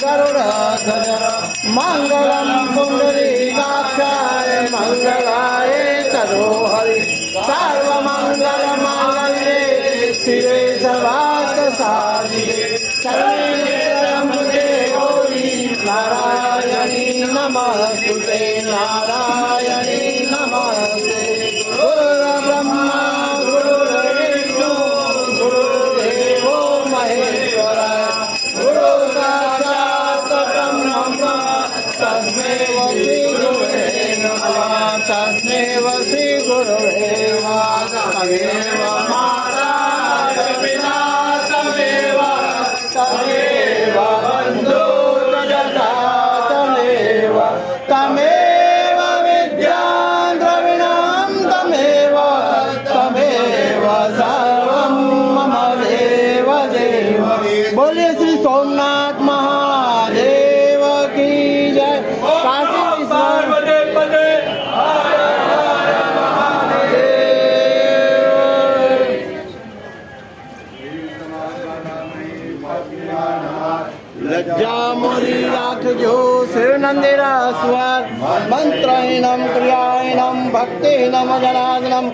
गरुडध्वज मंगलम पुंडरीकाक्षाय मंगलाय तनोहरि सर्वमंगल मांगल्ये शिवे सर्वार्थ साधिके शरण्ये गौरी नारायणी नमस्तुते नारायणी नमस्ते गुरुर्ब्रह्मा गुरुर्विष्णु गुरुर्देवो महेश्वरः गुरु साक्षात् ब्रह्म तस्मै श्री गुरुवे नमः तस्मै श्री गुरुवे नमः तमेव माता पिता तमेव तमेव बन्धु जगता तमेव तमेव विद्यां द्रविणं तमेव तमेव सर्वं मम देव देव। बोलिए श्री सोमनाथ महादेव की जय। काशी विश्वनाथ लज्जा मोरी राखजो शिवनंदिरा स्वर मंत्रहीनम क्रियाहीनम भक्तिहीनम जनार्दनम।